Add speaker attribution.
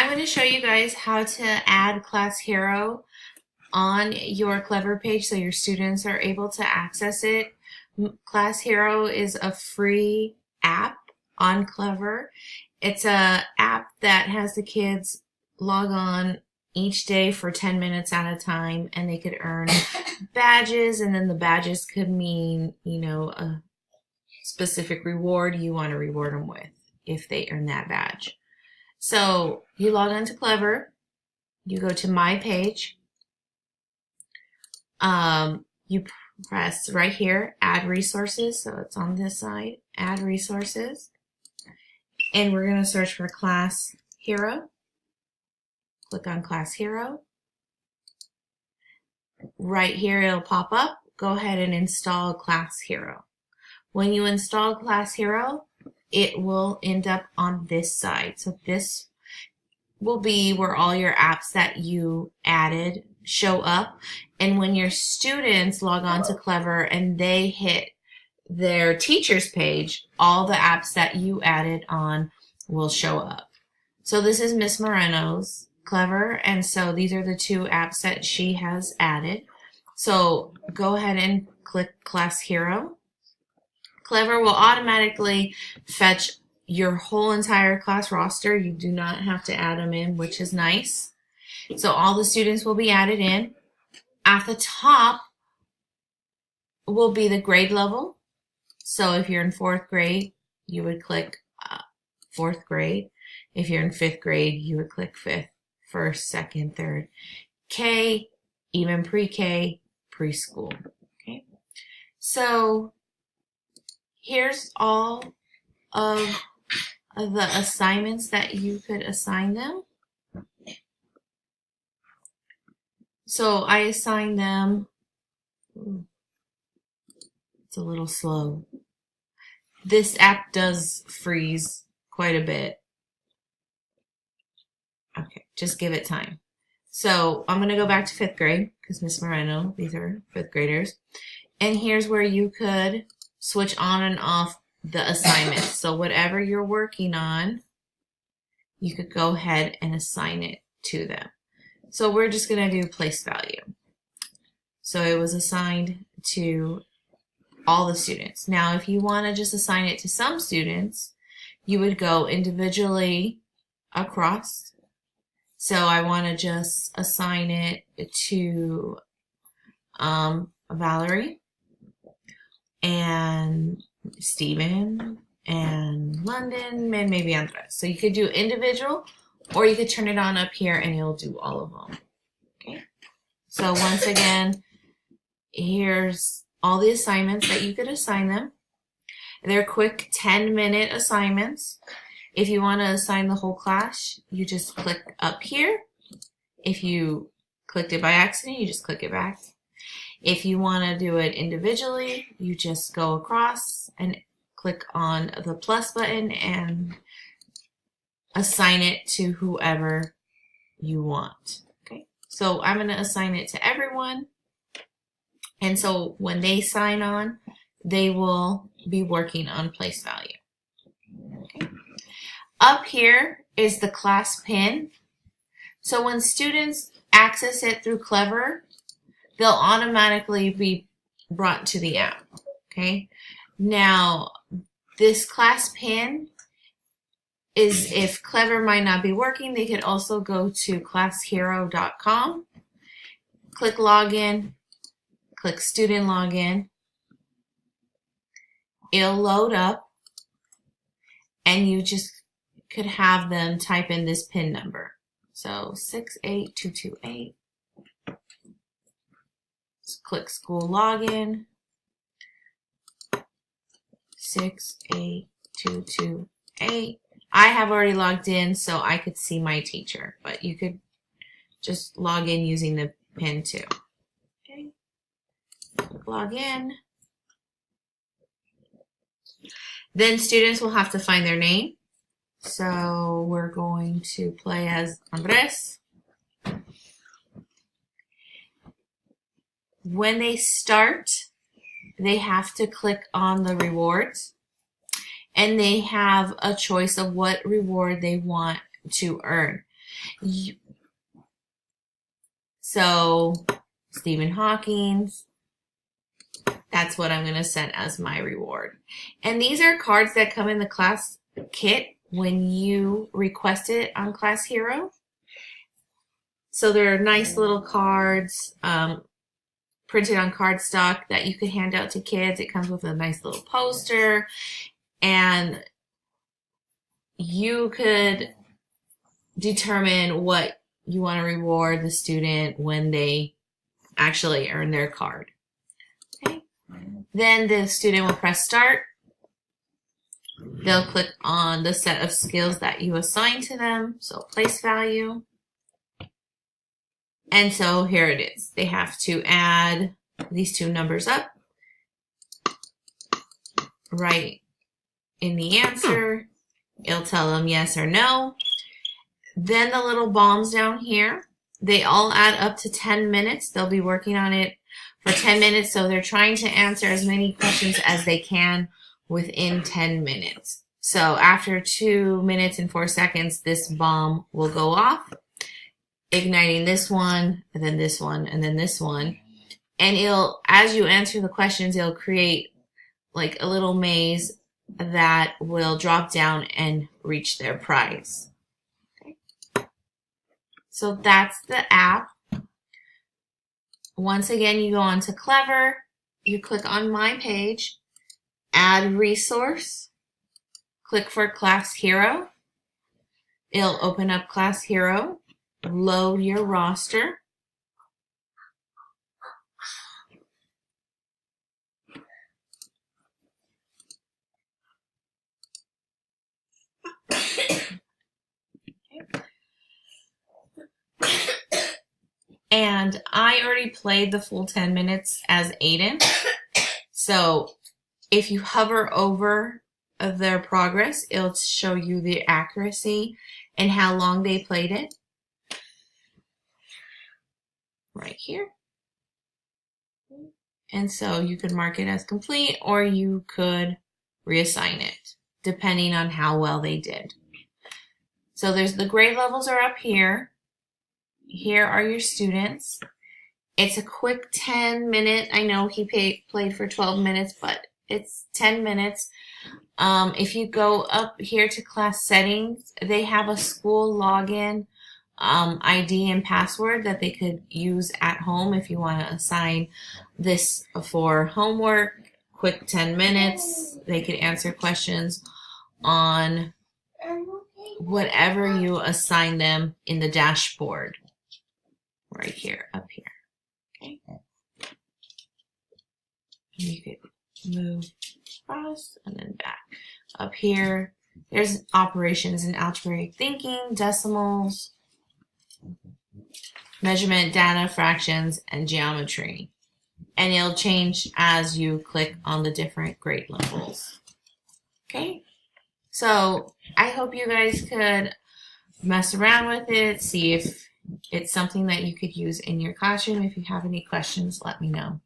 Speaker 1: I'm going to show you guys how to add ClassHero on your Clever page so your students are able to access it. ClassHero is a free app on Clever. It's a app that has the kids log on each day for 10 minutes at a time, and they could earn badges, and then the badges could mean, a specific reward you want to reward them with if they earn that badge. So you log on to Clever, you go to my page, you press right here, add resources, so it's on this side, add resources, and we're going to search for ClassHero. Click on ClassHero. Right here it'll pop up. Go ahead and install ClassHero. When you install ClassHero, it will end up on this side. So this will be where all your apps that you added show up. And when your students log on to Clever and they hit their teacher's page, all the apps that you added on will show up. So this is Miss Moreno's Clever, and so these are the two apps that she has added. So go ahead and click ClassHero. Clever will automatically fetch your whole entire class roster. You do not have to add them in, which is nice. So all the students will be added in. At the top will be the grade level. So if you're in 4th grade, you would click 4th grade. If you're in 5th grade, you would click 5th, 1st, 2nd, 3rd. K, even pre-K, preschool. Okay. So here's all of the assignments that you could assign them. So I assign them, it's a little slow. This app does freeze quite a bit. Okay, just give it time. So I'm going to go back to 5th grade because Miss Moreno, these are 5th graders. And here's where you could switch on and off the assignments. So whatever you're working on, you could go ahead and assign it to them. So we're just going to do place value. So it was assigned to all the students. Now, if you want to just assign it to some students, you would go individually across. So I want to just assign it to Valerie and Stephen and London and maybe Andres. So you could do individual, or you could turn it on up here and you'll do all of them. Okay. So once again, here's all the assignments that you could assign them. They're quick 10-minute assignments. If you want to assign the whole class, you just click up here. If you clicked it by accident, you just click it back. If you want to do it individually, you just go across and click on the plus button and assign it to whoever you want. Okay, so I'm going to assign it to everyone. And so when they sign on, they will be working on place value. Okay. Up here is the class pin. So when students access it through Clever, they'll automatically be brought to the app. Okay. Now, this class pin is if Clever might not be working, they could also go to ClassHero.com, click login, click student login. It'll load up, and you just could have them type in this pin number. So 68228. Click school login. 68228. I have already logged in, so I could see my teacher, but you could just log in using the pin too. Okay. Log in. Then students will have to find their name. So we're going to play as Andres. When they start, they have to click on the rewards, and they have a choice of what reward they want to earn. So Stephen Hawking's, that's what I'm going to send as my reward. And these are cards that come in the class kit when you request it on ClassHero. So they're nice little cards, printed on cardstock that you could hand out to kids. It comes with a nice little poster, and you could determine what you want to reward the student when they actually earn their card. Okay. Then the student will press start. They'll click on the set of skills that you assign to them, so place value. And so here it is. They have to add these two numbers up, write in the answer. It'll tell them yes or no. Then the little bombs down here, they all add up to 10 minutes. They'll be working on it for 10 minutes, so they're trying to answer as many questions as they can within 10 minutes. So after 2 minutes and 4 seconds, this bomb will go off, igniting this one, and then this one, and then this one. And it'll, as you answer the questions, it'll create like a little maze that will drop down and reach their prize. Okay. So that's the app. Once again, you go on to Clever, you click on My Page, add resource, click for ClassHero. It'll open up ClassHero, load your roster. And I already played the full 10 minutes as Aiden. So if you hover over their progress, it'll show you the accuracy and how long they played it. Right here. And so you could mark it as complete, or you could reassign it, depending on how well they did. So there's the grade levels are up here. Here are your students. It's a quick 10-minute. I know he played for 12 minutes, but it's 10 minutes. If you go up here to class settings, they have a school login ID and password that they could use at home if you want to assign this for homework. Quick 10 minutes. They could answer questions on whatever you assign them in the dashboard. Right here, up here. Okay. You could move across and then back. Up here, there's operations in algebraic thinking, decimals, measurement, data, fractions, and geometry. And it'll change as you click on the different grade levels. Okay? So I hope you guys could mess around with it, see if it's something that you could use in your classroom. If you have any questions, let me know.